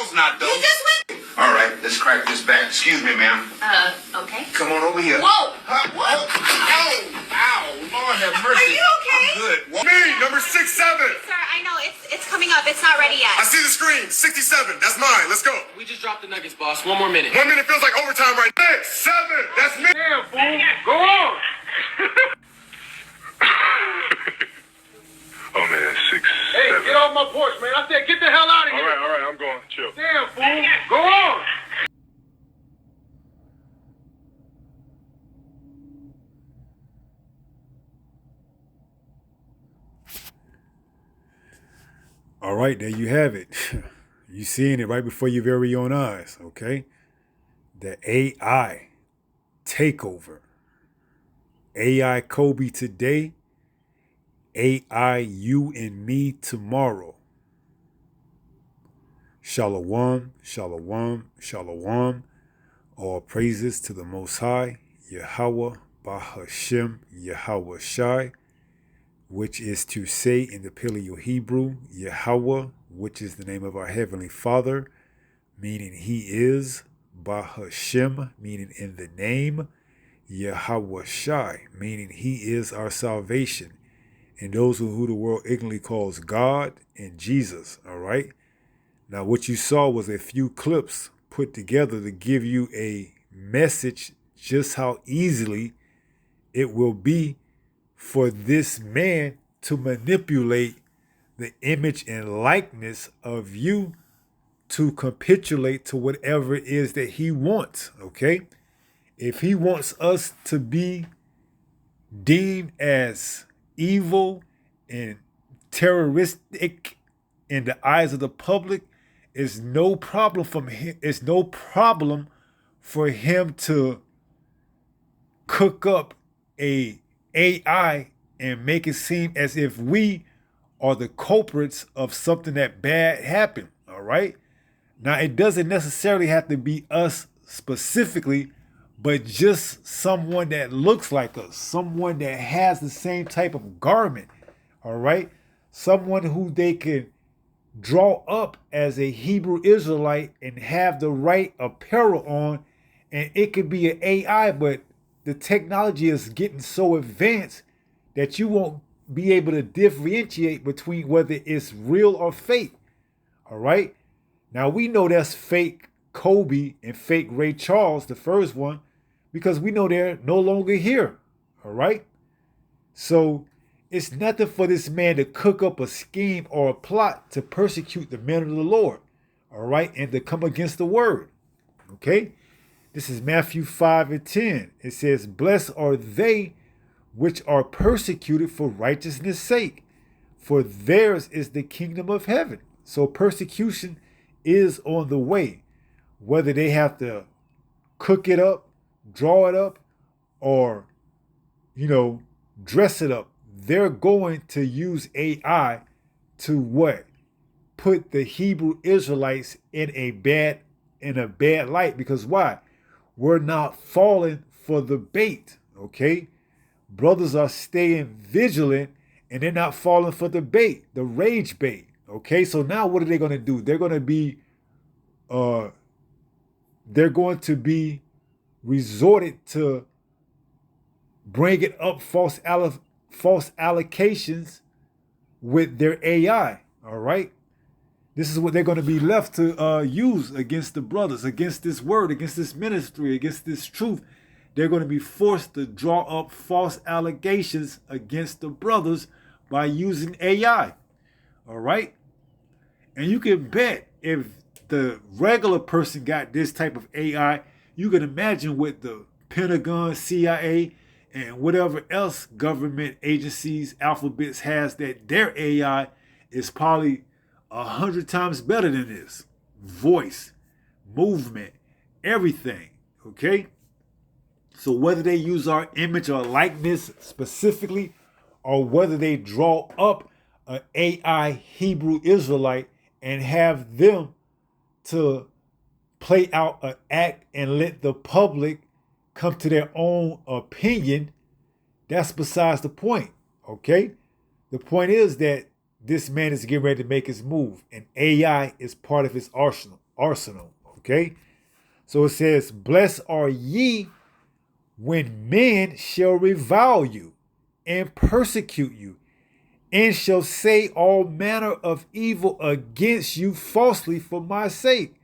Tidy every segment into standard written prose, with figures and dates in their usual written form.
course not, though. You just went. All right, let's crack this back. Excuse me, ma'am. Okay. Come on over here. Whoa! What? Ow! Lord have mercy. Are you okay? I'm good. Me, number 67. Sir, I know it's coming up. It's not ready I yet. see the screen. 67. That's mine. Let's go. We just dropped the nuggets, boss. 1 more minute. 1 minute feels like overtime right now. 7. That's me. Damn, fool. Go on. Oh, man. 6, Hey, 7. get off my porch, man. I said get the hell out of here. All right. I'm going. Chill. Damn, fool. Go on. All right, there you have it. You seeing it right before your very own eyes, okay? The AI takeover. AI Kobe today, AI you and me tomorrow. Shalom, shalom, shalom. All praises to the Most High, Yahweh, Bahashem, Yahweh Shai, which is to say in the Paleo Hebrew, Yahweh, which is the name of our Heavenly Father, meaning He is, Bahashem, meaning in the name, Yahweh Shai, meaning He is our salvation, and those who the world ignorantly calls God and Jesus, all right? Now, what you saw was a few clips put together to give you a message just how easily it will be for this man to manipulate the image and likeness of you to capitulate to whatever it is that he wants, okay? If he wants us to be deemed as evil and terroristic in the eyes of the public, it's no problem from him. It's no problem for him to cook up a AI and make it seem as if we are the culprits of something that bad happened. All right. Now, it doesn't necessarily have to be us specifically, but just someone that looks like us, someone that has the same type of garment. All right. Someone who they can draw up as a Hebrew Israelite and have the right apparel on, and it could be an AI, but the technology is getting so advanced that you won't be able to differentiate between whether it's real or fake. All right. Now we know that's fake Kobe and fake Ray Charles, the first one, because we know they're no longer here. All right. So it's nothing for this man to cook up a scheme or a plot to persecute the men of the Lord. All right. And to come against the word. Okay. This is Matthew 5:10. It says, "Blessed are they which are persecuted for righteousness' sake, for theirs is the kingdom of heaven." So persecution is on the way. Whether they have to cook it up, draw it up, or, dress it up, they're going to use AI to what? Put the Hebrew Israelites in a bad light. Because why? We're not falling for the bait, okay? Brothers are staying vigilant and they're not falling for the bait, the rage bait, okay? So now what are they going to do? They're going to be resorted to bringing up false allocations with their AI, all right? This is what they're going to be left to use against the brothers, against this word, against this ministry, against this truth. They're going to be forced to draw up false allegations against the brothers by using AI. All right? And you can bet if the regular person got this type of AI, you can imagine what the Pentagon, CIA, and whatever else government agencies, alphabets has, that their AI is probably 100 times better than this. Voice, movement, everything, okay? So whether they use our image or likeness specifically, or whether they draw up an AI Hebrew Israelite and have them to play out an act and let the public come to their own opinion, that's besides the point, okay? The point is that this man is getting ready to make his move, and AI is part of his arsenal. arsenal. Okay? So it says, blessed are ye when men shall revile you and persecute you, and shall say all manner of evil against you falsely for my sake.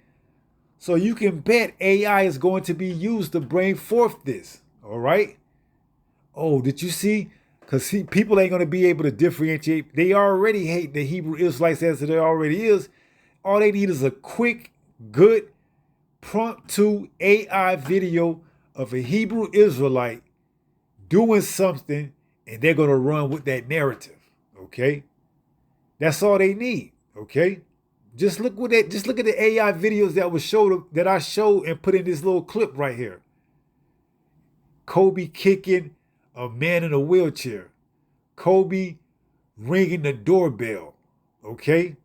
So you can bet AI is going to be used to bring forth this. All right? Oh, did you see? Because people ain't going to be able to differentiate. They already hate the Hebrew Israelites as it already is. All they need is a quick, good, prompt to AI video of a Hebrew Israelite doing something, and they're going to run with that narrative. Okay? That's all they need. Okay? Just look at the AI videos that I showed and put in this little clip right here. Kobe kicking a man in a wheelchair. Kobe ringing the doorbell. Okay?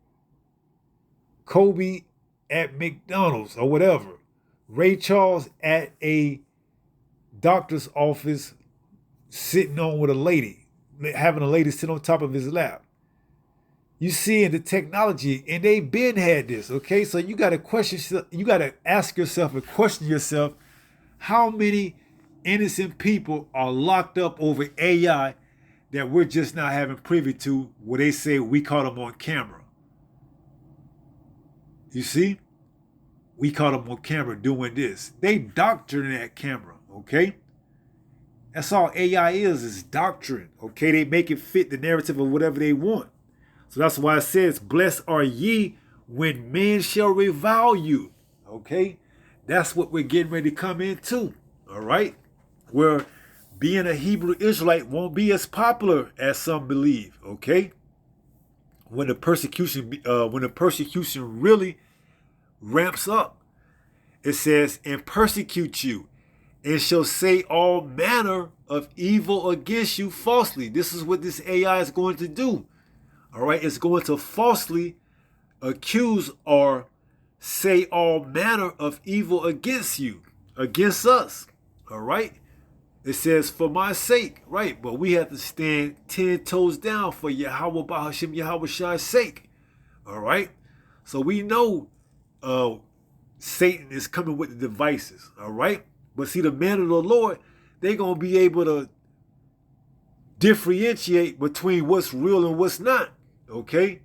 Kobe at McDonald's or whatever. Ray Charles at a doctor's office sitting on with a lady, having a lady sit on top of his lap. You see in the technology, and they been had this, okay? So you got to ask yourself and question yourself, how many innocent people are locked up over AI that we're just not having privy to, where they say we caught them on camera? You see? We caught them on camera doing this. They doctoring that camera, okay? That's all AI is doctrine, okay? They make it fit the narrative of whatever they want. So that's why it says, blessed are ye when men shall revile you, okay? That's what we're getting ready to come into, all right? Where being a Hebrew Israelite won't be as popular as some believe, okay? When the persecution really ramps up, it says, and persecute you, and shall say all manner of evil against you falsely. This is what this AI is going to do. All right, it's going to falsely accuse or say all manner of evil against you, against us. All right, it says for my sake, right? But we have to stand 10 toes down for Yahweh Bahashim Yahweh Shai's sake. All right, so we know Satan is coming with the devices. All right, but see, the men of the Lord, they're gonna be able to differentiate between what's real and what's not. Okay,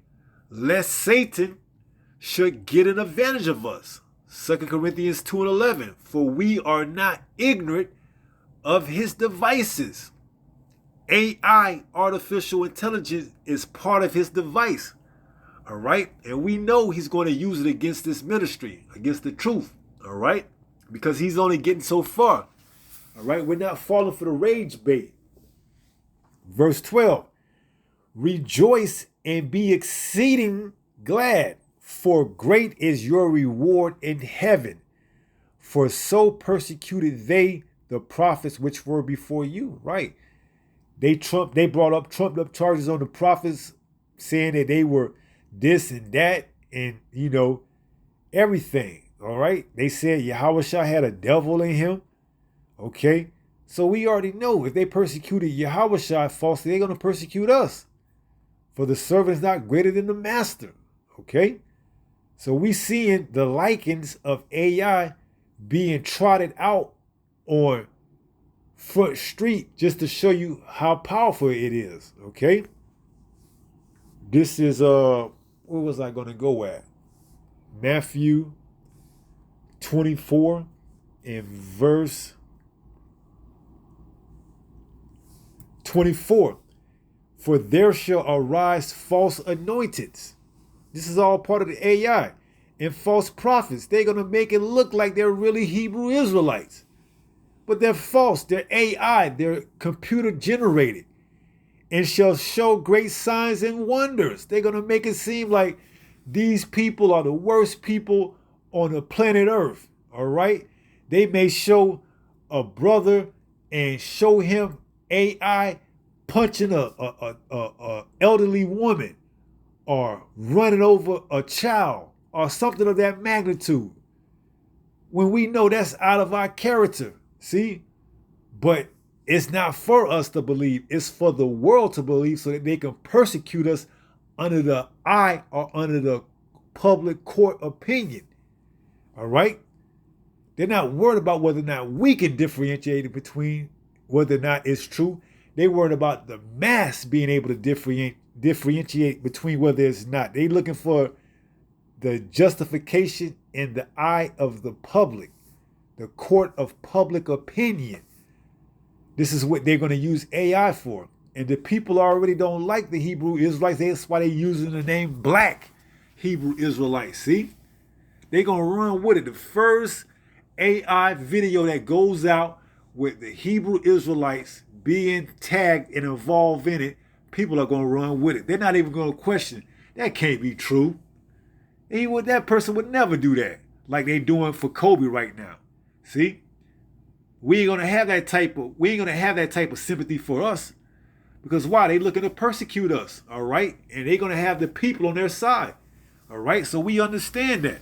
lest Satan should get an advantage of us. 2 Corinthians 2:11, for we are not ignorant of his devices. AI, artificial intelligence, is part of his device. All right, and we know he's going to use it against this ministry, against the truth. All right, because he's only getting so far. All right, we're not falling for the rage bait. Verse 12, rejoice and be exceeding glad, for great is your reward in heaven. For so persecuted they the prophets which were before you. Right? They brought up trumped up charges on the prophets, saying that they were this and that, and everything. All right? They said Yahweh Shai had a devil in him. Okay? So we already know if they persecuted Yahweh Shai falsely, they're going to persecute us. For the servant is not greater than the master. Okay? So we seeing the likings of AI being trotted out on Front Street just to show you how powerful it is. Okay? This is, where was I going to go at? Matthew 24 and verse 24. For there shall arise false anointeds. This is all part of the AI. And false prophets. They're going to make it look like they're really Hebrew Israelites. But they're false. They're AI. They're computer generated. And shall show great signs and wonders. They're going to make it seem like these people are the worst people on the planet Earth. All right? They may show a brother and show him AI punching a elderly woman or running over a child or something of that magnitude, when we know that's out of our character. See? But it's not for us to believe. It's for the world to believe so that they can persecute us under the eye or under the public court opinion. All right? They're not worried about whether or not we can differentiate it between whether or not it's true. They're worried about the mass being able to differentiate between whether it's not. They're looking for the justification in the eye of the public, the court of public opinion. This is what they're going to use AI for. And the people already don't like the Hebrew Israelites. That's why they're using the name Black Hebrew Israelites. See? They're going to run with it. The first AI video that goes out with the Hebrew Israelites being tagged and involved in it, people are going to run with it. They're not even going to question, that can't be true. That person would never do that like they're doing for Kobe right now. See? We ain't gonna have that type of sympathy for us. Because why? They looking to persecute us, all right? And they're gonna have the people on their side. All right? So we understand that.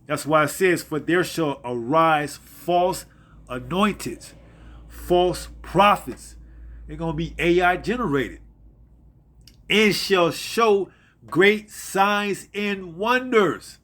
That's why it says, for there shall arise false anointed, false prophets. They're gonna be AI generated. And shall show great signs and wonders.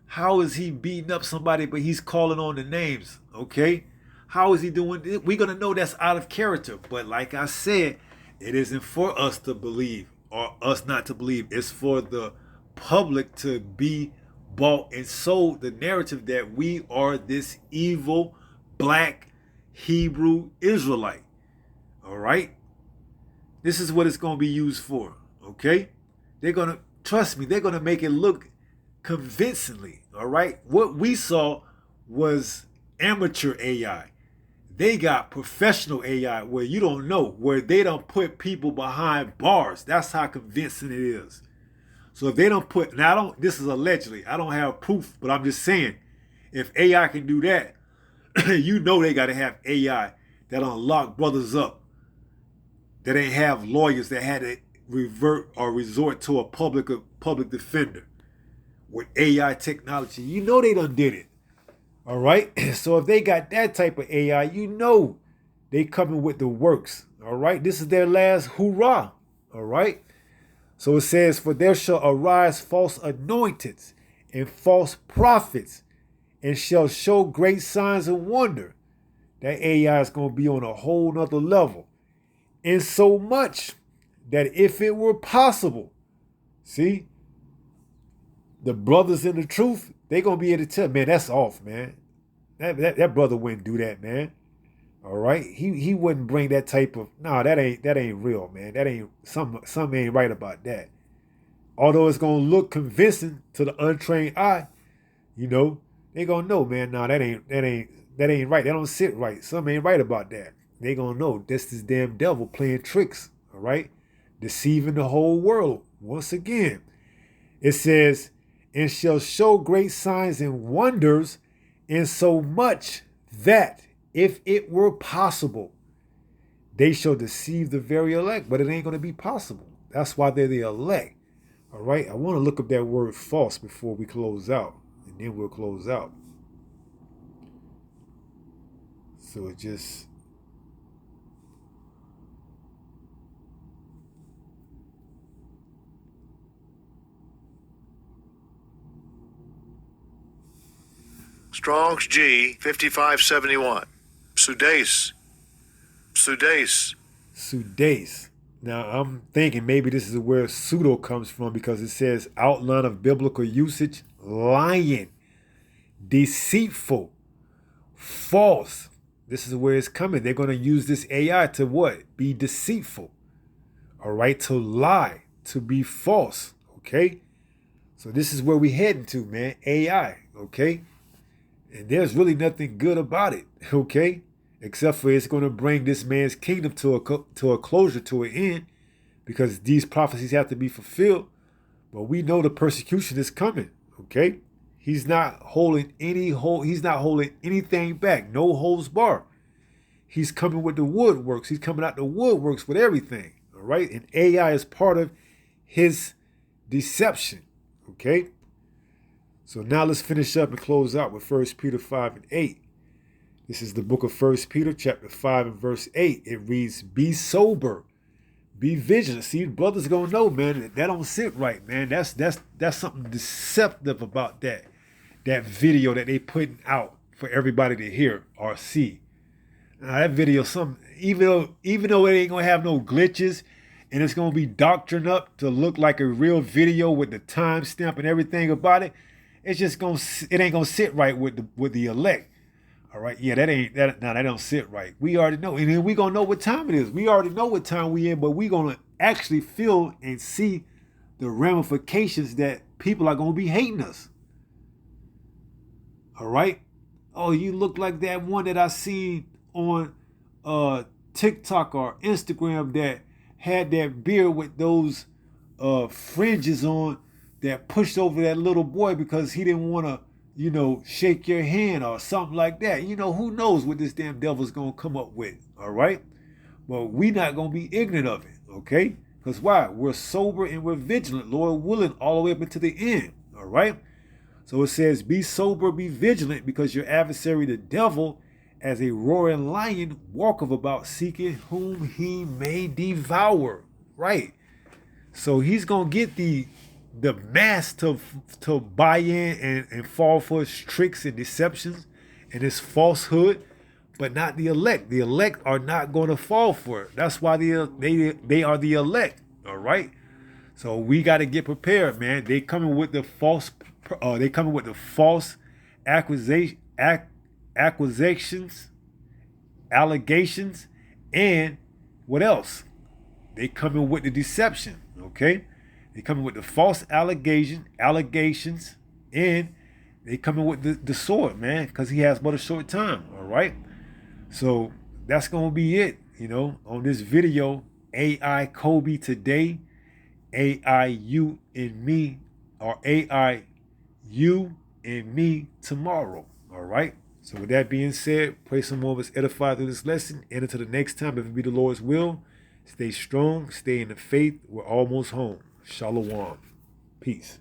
How is he beating up somebody, but he's calling on the names? Okay? How is he doing it? We're going to know that's out of character. But like I said, it isn't for us to believe or us not to believe. It's for the public to be bought and sold the narrative that we are this evil Black Hebrew Israelite. All right? This is what it's going to be used for. Okay? They're going to, trust me, they're going to make it look convincingly. All right? What we saw was amateur AI. They got professional AI where you don't know, where they don't put people behind bars. That's how convincing it is. So if they don't put, now this is allegedly, I don't have proof, but I'm just saying, if AI can do that, you know they got to have AI that'll lock brothers up, that ain't have lawyers that had to revert or resort to a public defender with AI technology. You know they done did it. All right? So if they got that type of AI, you know they coming with the works. All right? This is their last hurrah. All right? So it says, for there shall arise false anointeds and false prophets, and shall show great signs and wonder. That AI is going to be on a whole nother level. In so much that if it were possible, see, the brothers in the truth, they're going to be able to tell, man, that's off, man. That brother wouldn't do that, man. All right? He wouldn't bring that type of, no, that ain't real, man. That ain't, something ain't right about that. Although it's going to look convincing to the untrained eye, you know, they going to know, man, no, that ain't right. That don't sit right. Something ain't right about that. They going to know this damn devil playing tricks, all right? Deceiving the whole world. Once again, it says, and shall show great signs and wonders, in so much that if it were possible, they shall deceive the very elect. But it ain't going to be possible. That's why they're the elect. All right? I want to look up that word false before we close out. And then we'll close out. So it just... Strong's G 5571. Sudace. Sudace. Now, I'm thinking maybe this is where pseudo comes from, because it says outline of biblical usage, lying, deceitful, false. This is where it's coming. They're going to use this AI to what? Be deceitful. All right? To lie, to be false. Okay? So this is where we heading to, man. AI. Okay? And there's really nothing good about it. Okay? Except for it's going to bring this man's kingdom to a closure, to an end, because these prophecies have to be fulfilled. But we know the persecution is coming. Okay? He's not holding anything back. No holds barred. He's coming with the woodworks. He's coming out the woodworks with everything. All right? And AI is part of his deception. Okay? So now let's finish up and close out with 1 Peter 5 and 8. This is the book of 1 Peter chapter 5 and verse 8. It reads, be sober, be vigilant. See, brothers gonna know, man, that don't sit right, man. That's something deceptive about that. that video that they putting out for everybody to hear or see. Now that video, even though it ain't gonna have no glitches and it's gonna be doctrined up to look like a real video with the timestamp and everything about it, it ain't gonna sit right with the elect. All right, yeah, that don't sit right. We already know, and then we gonna know what time it is. We already know what time we in, but we gonna actually feel and see the ramifications that people are gonna be hating us. All right. Oh, you look like that one that I seen on TikTok or Instagram that had that beard with those fringes on that pushed over that little boy because he didn't want to, shake your hand or something like that. Who knows what this damn devil's going to come up with, all right? But we not going to be ignorant of it, okay? Because why? We're sober and we're vigilant, Lord willing, all the way up until the end, all right? So it says, be sober, be vigilant, because your adversary, the devil, as a roaring lion, walketh about seeking whom he may devour, right? So he's going to get the mass to buy in and fall for his tricks and deceptions and his falsehood, but not the elect. The elect are not going to fall for it. That's why they are the elect, all right? So we got to get prepared, man. They coming with the false allegations, and what else? They coming with the deception, okay? They coming with the false allegations, and they coming with the sword, man, because he has but a short time, all right? So that's going to be it, on this video, AI Kobe today, AI you and me, or AI you and me tomorrow, all right? So with that being said, pray some more of us edified through this lesson, and until the next time, if it be the Lord's will, stay strong, stay in the faith, we're almost home. Shalom. Peace.